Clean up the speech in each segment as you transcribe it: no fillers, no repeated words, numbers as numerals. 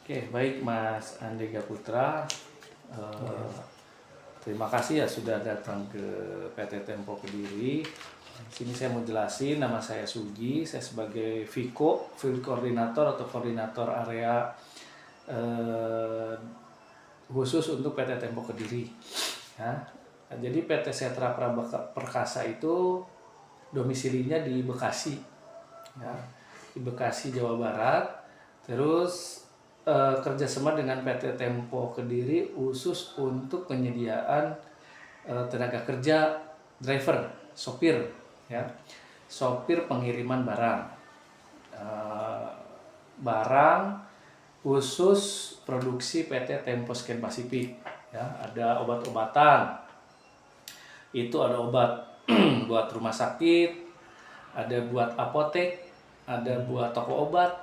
Oke, baik Mas Andega Putra. Eh, Terima kasih ya sudah datang ke PT Tempo Kediri. Sini saya mau jelasin, nama saya Sugi, saya sebagai VICO, Field Coordinator atau Koordinator Area eh, khusus untuk PT Tempo Kediri. Ya. Jadi PT Setra Perkasa itu domisilinya di Bekasi, ya, di Bekasi Jawa Barat. Terus kerjasama dengan PT Tempo Kediri khusus untuk penyediaan tenaga kerja driver, sopir, ya, sopir pengiriman barang, Eh, barang khusus produksi PT Tempo Scan Pacific. Ya, ada obat-obatan, itu ada obat buat rumah sakit, ada buat apotek, ada buat toko obat.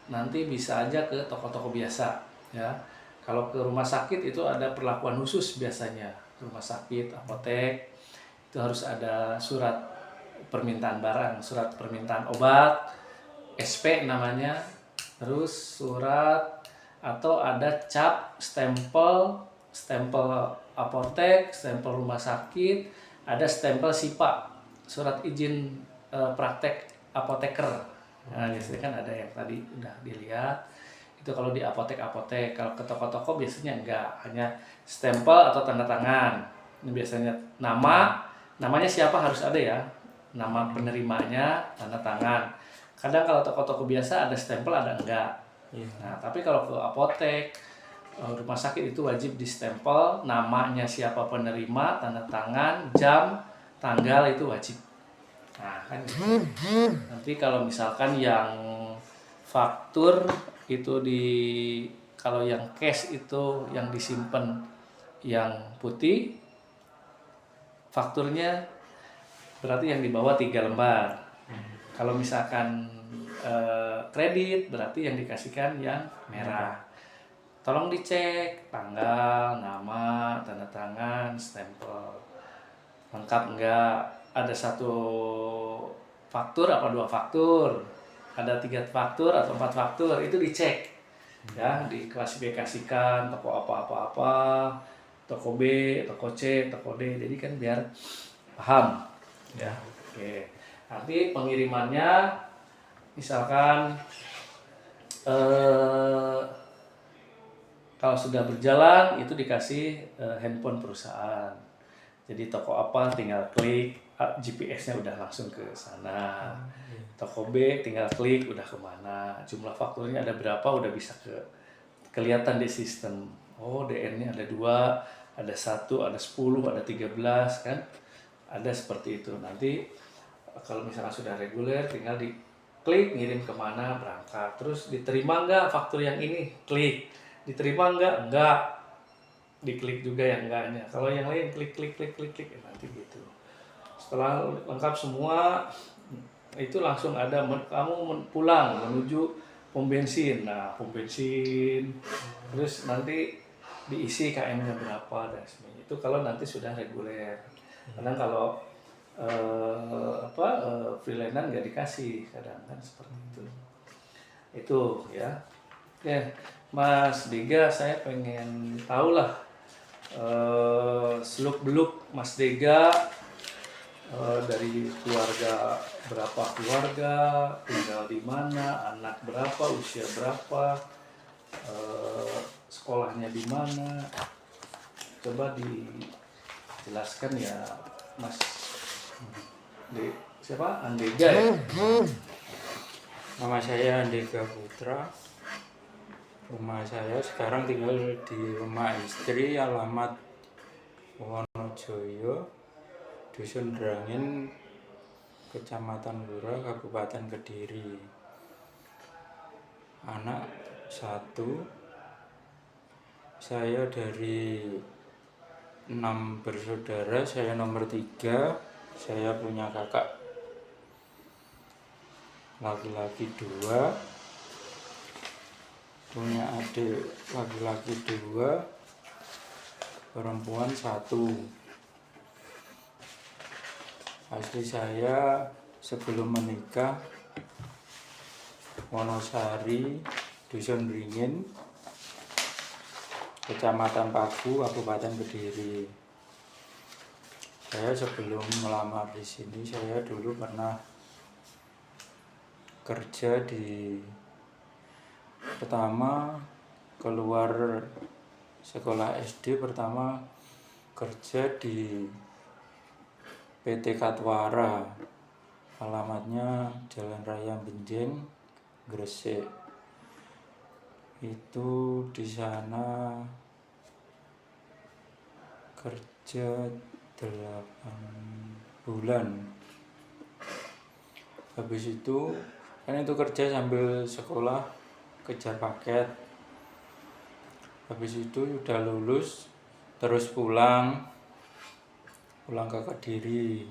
Nanti bisa aja ke toko-toko biasa, ya. Kalau ke rumah sakit itu ada perlakuan khusus biasanya. Rumah sakit, apotek itu harus ada surat permintaan barang, surat permintaan obat, SP namanya, terus surat atau ada cap, stempel, stempel apotek, stempel rumah sakit, ada stempel SIPA, surat izin praktek apoteker. Nah, biasanya kan ada yang tadi udah dilihat. Itu kalau di apotek-apotek, kalau ke toko-toko biasanya enggak, hanya stempel atau tanda tangan. Ini biasanya namanya siapa harus ada ya. Nama penerimanya, tanda tangan. Kadang kalau toko-toko biasa ada stempel, ada enggak. Nah, tapi kalau ke apotek, rumah sakit itu wajib di stempel, namanya siapa penerima, tanda tangan, jam, tanggal itu wajib. Nah, kan gitu. Nanti kalau misalkan yang faktur itu kalau yang cash itu yang disimpan yang putih, fakturnya berarti yang di bawah 3 lembar. Kalau misalkan kredit berarti yang dikasihkan yang merah. Tolong dicek tanggal, nama, tanda tangan, stempel. Lengkap enggak? Ada 1 faktur apa 2 faktur? Ada 3 faktur atau 4 faktur? Itu dicek. Ya, diklasifikasikan toko apa, toko B, toko C, toko D. Jadi kan biar paham. Ya, oke. Nanti pengirimannya misalkan kalau sudah berjalan itu dikasih handphone perusahaan. Jadi toko apa tinggal klik, GPS-nya udah langsung ke sana. Toko B tinggal klik udah kemana. Jumlah fakturnya ada berapa udah bisa kelihatan di sistem. Oh, DN-nya ada 2, ada 1, ada 10, ada 13 kan. Ada seperti itu. Nanti kalau misalnya sudah reguler tinggal diklik ngirim kemana berangkat. Terus diterima nggak faktur yang ini? Klik. Diterima nggak? Nggak. Diklik juga yang enggaknya. Kalau yang lain klik ya, nanti gitu. Setelah lengkap semua itu langsung ada kamu pulang menuju pom bensin. Nah, pom bensin terus nanti diisi KM-nya berapa dan sebagainya. Itu kalau nanti sudah reguler. Kadang kalau freelance nggak dikasih, kadang kan seperti itu. Itu ya. Oke, Mas Dega, saya pengen tahu lah seluk-beluk Mas Dega, dari keluarga, berapa keluarga, tinggal di mana, anak berapa, usia berapa, sekolahnya di mana. Coba dijelaskan ya Mas siapa? Andega ya? Nama saya Andega Putra. Rumah saya sekarang tinggal di rumah istri, alamat Wonojoyo, Dusun Drangin, Kecamatan Lura, Kabupaten Kediri. Anak 1. Saya dari 6 bersaudara, saya nomor 3. Saya punya kakak laki-laki 2, punya adik laki-laki 2, perempuan 1. Asli saya sebelum menikah Wonosari, Dusun Ringin, Kecamatan Pagu, Kabupaten Kediri. Saya sebelum melamar di sini, saya dulu pernah kerja pertama keluar sekolah SD, pertama kerja di PT Katwara, alamatnya Jalan Raya Benjeng, Gresik. Itu di sana kerja 8 bulan. Habis itu kan itu kerja sambil sekolah, kejar paket. Habis itu udah lulus terus pulang ke Kediri.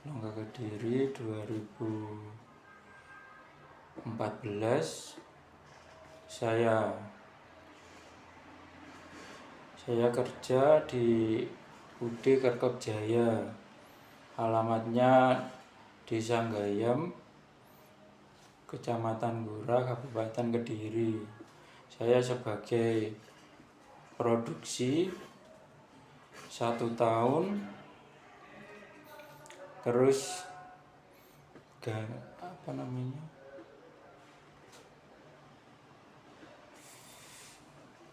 2014 saya kerja di UD Kerkopjaya, alamatnya Desa Gayam, Kecamatan Gura, Kabupaten Kediri. Saya sebagai produksi 1 tahun, terus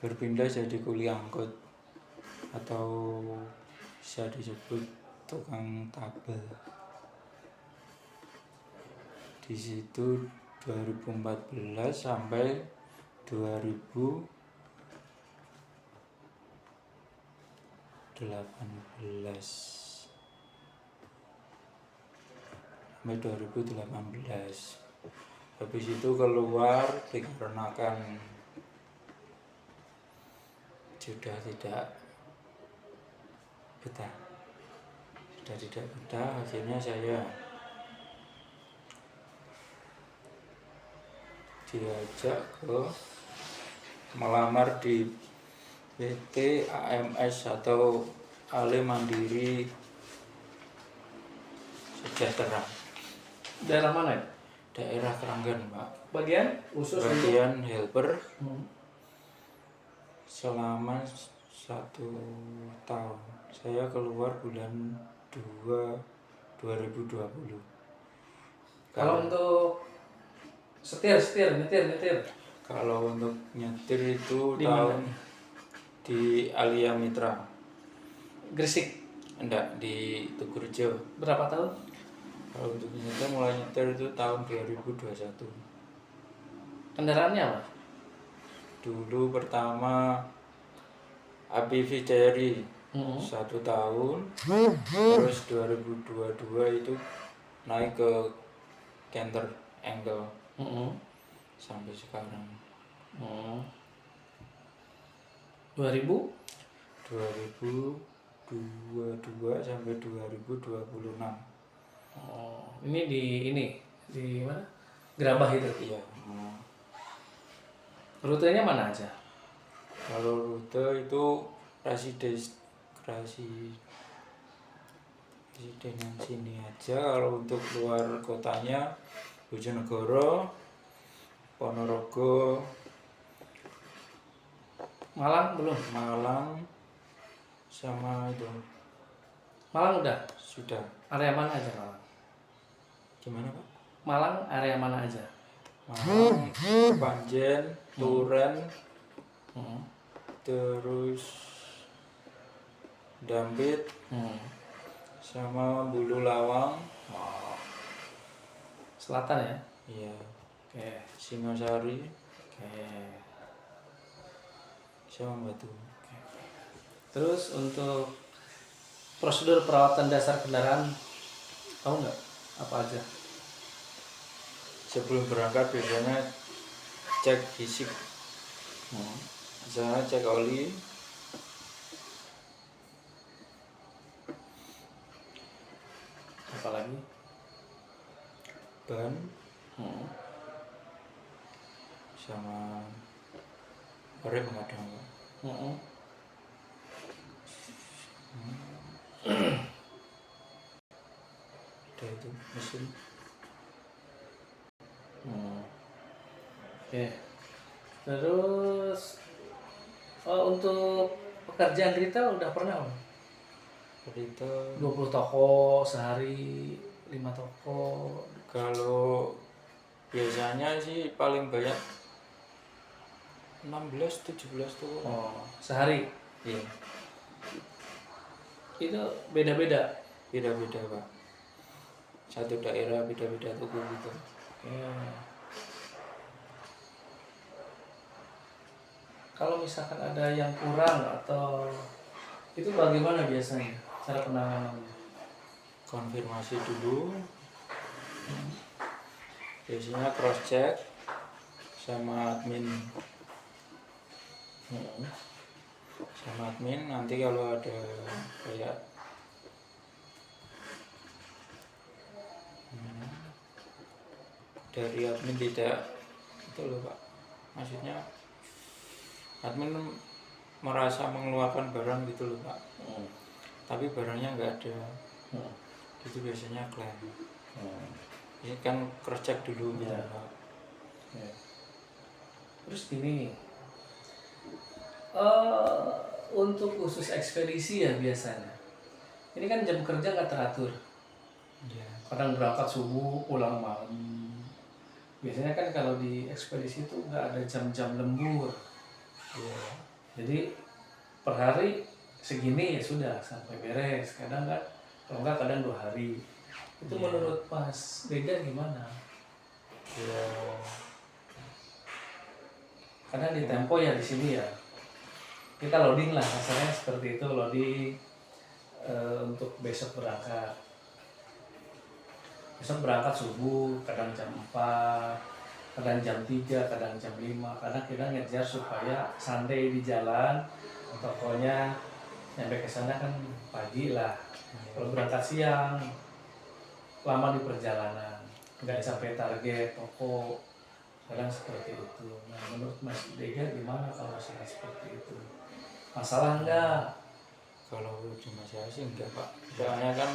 berpindah jadi kuli angkut atau bisa disebut tukang tabel. Di situ 2014 sampai 2018. Habis itu keluar dikarenakan sudah tidak betah, akhirnya saya diajak ke melamar di PT AMS atau Ale Mandiri Sejahtera. Daerah mana ya? Daerah Keranggan, Pak. Bagian khusus bagian helper. untuk Selama 1 tahun. Saya keluar bulan 2 2020. Kalau untuk nyetir. Kalau untuk nyetir itu Di tahun mana? di Alia Mitra. Gresik. Enggak, di Tugurejo. Berapa tahun? Kalau untuk mulai nyetir itu tahun 2021. Kendaraannya apa? Dulu pertama ABV Cherry 1 tahun, terus 2022 itu naik ke Canter Angle sampai sekarang. 2022 sampai 2026. Ini di mana? Gerabah itu. Iya. Rutenya mana aja? Kalau rute itu residenan sini aja. Kalau untuk luar kotanya Bojonegoro, Ponorogo, Malang belum? Malang, sama itu Malang udah. sudah. Area mana aja Malang? Gimana, Pak? Malang area mana aja? Malang, Panjen, Turen, terus Dampit, sama Bulu Lawang. Selatan ya? Iya. Oke. Singosari, Oke. sama Batu. Terus untuk prosedur perawatan dasar kendaraan tahu nggak apa aja? Sebelum berangkat biasanya cek fisik, misalnya cek oli, Apalagi? ban, sama rem kadang, Pak. Udah itu mesin. Oke. Terus Untuk pekerjaan retail udah pernah Bang? Itu 20 toko sehari, 5 toko. kalau biasanya sih paling banyak 16-17 tuh. Oh, sehari. Iya, Itu beda-beda. beda-beda Pak. Satu daerah beda-beda toko gitu. Ya. Kalau misalkan ada yang kurang atau itu bagaimana biasanya cara penanganannya? Konfirmasi dulu. Biasanya cross check sama admin. Hmm. Sama admin nanti kalau ada kayak dari admin tidak itu loh Pak, maksudnya admin merasa mengeluarkan barang gitu loh Pak, Hmm. tapi barangnya nggak ada, Hmm. itu biasanya klaim. Hmm. Ini kan cross check dulu gitu Ya. Pak. Ya. Terus gini, eh, untuk khusus ekspedisi ya biasanya. Ini kan jam kerja nggak teratur. Ya. Kadang berangkat subuh, pulang malam. Biasanya kan kalau di ekspedisi itu nggak ada jam-jam lembur. Ya. Jadi per hari segini ya sudah sampai beres. Kadang kan, kalau nggak kadang 2 hari. Itu Iya. menurut Mas Dega gimana? Ya. Karena di Tempo ya di sini ya kita loading lah, rasanya seperti itu, loading untuk besok berangkat. Besok berangkat subuh, kadang jam 4, kadang jam 3, kadang jam 5. Kadang kita ngejar supaya Sunday di jalan, tokonya nyampe ke sana kan pagi lah. Kalau berangkat siang, lama di perjalanan, nggak sampai target toko. Kadang seperti itu. Nah, menurut Mas Dega gimana kalau misalnya seperti itu? Masalah enggak? Kalau cuma saya sih enggak Pak, soalnya kan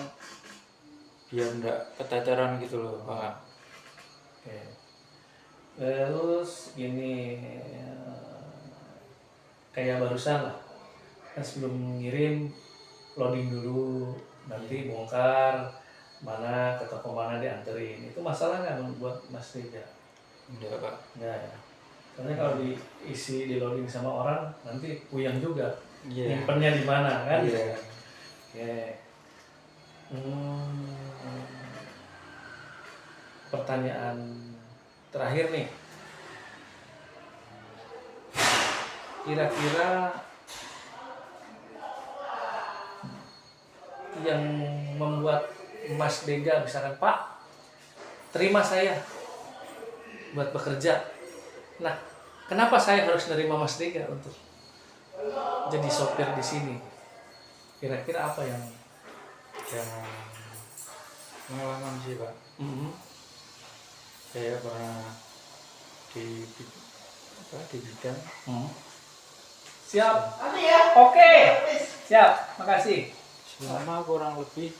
biar enggak keteteran gitu loh Pak. Oke. Terus gini, kayak barusan lah, kan sebelum ngirim loading dulu, nanti bongkar mana ke toko mana dianterin. Itu masalah nggak buat Mas Dega? Enggak Pak. Enggak ya. Soalnya kalau diisi di loading sama orang nanti puyeng juga. Iya. Nyimpennya di mana kan? Iya. Oke. Pertanyaan terakhir nih. Kira-kira yang membuat Mas Dega misalkan, Pak, terima saya buat bekerja. Nah, kenapa saya harus nerima Mas Dega untuk jadi sopir di sini? Kira-kira apa yang Pengalaman sih Pak, saya pernah di bidang Siap. Oke. Siap. Makasih. selama kurang lebih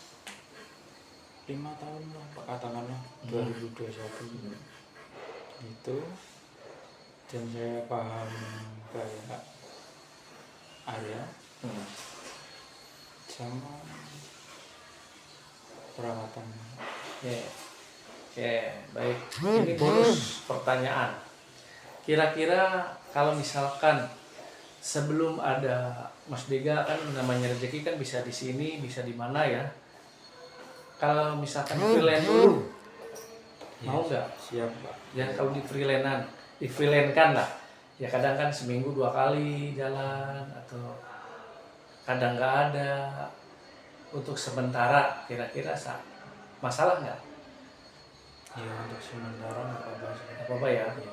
5 tahun lah Pak, katakanlah 2021 itu, dan saya paham kayak area sama perawatan. Oke. Oke, baik. Ini bonus pertanyaan. Kira-kira kalau misalkan sebelum ada Mas Dega, kan namanya rezeki kan bisa di sini, bisa di mana ya. Kalau misalkan freelance dulu, mau nggak? Siap Pak. Ya kalau di freelance-kan lah. Ya kadang kan seminggu 2 kali jalan atau kadang nggak ada. Untuk sementara kira-kira masalah nggak? Ya untuk sementara nggak apa-apa sih. Apa-apa ya? Ya.